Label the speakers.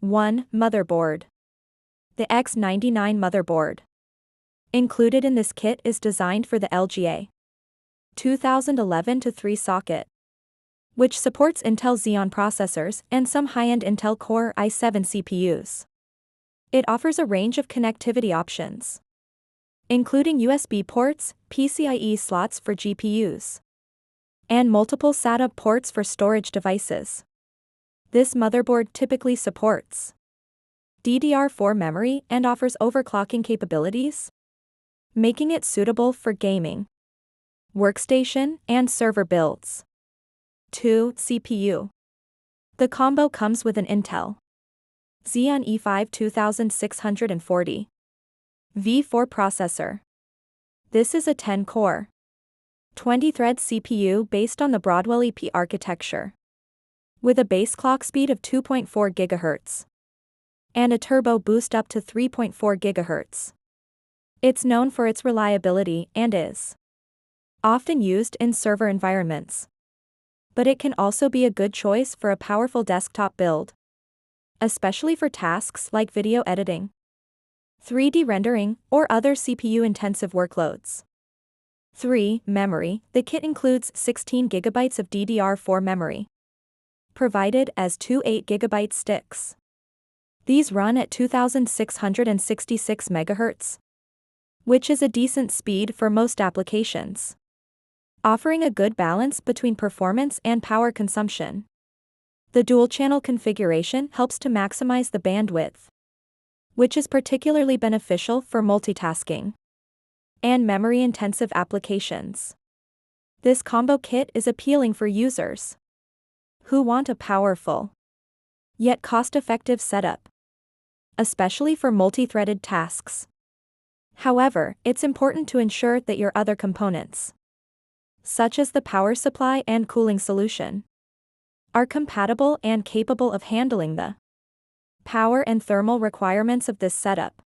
Speaker 1: 1. Motherboard. The X99 motherboard. Included in this kit is designed for the LGA 2011-3 socket, which supports Intel Xeon processors and some high-end Intel Core i7 CPUs. It offers a range of connectivity options, including USB ports, PCIe slots for GPUs, and multiple SATA ports for storage devices. This motherboard typically supports DDR4 memory and offers overclocking capabilities, making it suitable for gaming, workstation, and server builds. 2. CPU. The combo comes with an Intel Xeon E5 2640 V4 processor. This is a 10-core, 20-thread CPU based on the Broadwell EP architecture, with a base clock speed of 2.4 GHz and a turbo boost up to 3.4 GHz. It's known for its reliability and is often used in server environments, but it can also be a good choice for a powerful desktop build, especially for tasks like video editing, 3D rendering, or other CPU-intensive workloads. 3. Memory. The kit includes 16 GB of DDR4 memory, provided as two 8GB sticks. These run at 2666 MHz, which is a decent speed for most applications, offering a good balance between performance and power consumption. The dual-channel configuration helps to maximize the bandwidth, which is particularly beneficial for multitasking and memory-intensive applications. This combo kit is appealing for users who want a powerful, yet cost-effective setup, especially for multi-threaded tasks. However, it's important to ensure that your other components, such as the power supply and cooling solution, are compatible and capable of handling the power and thermal requirements of this setup.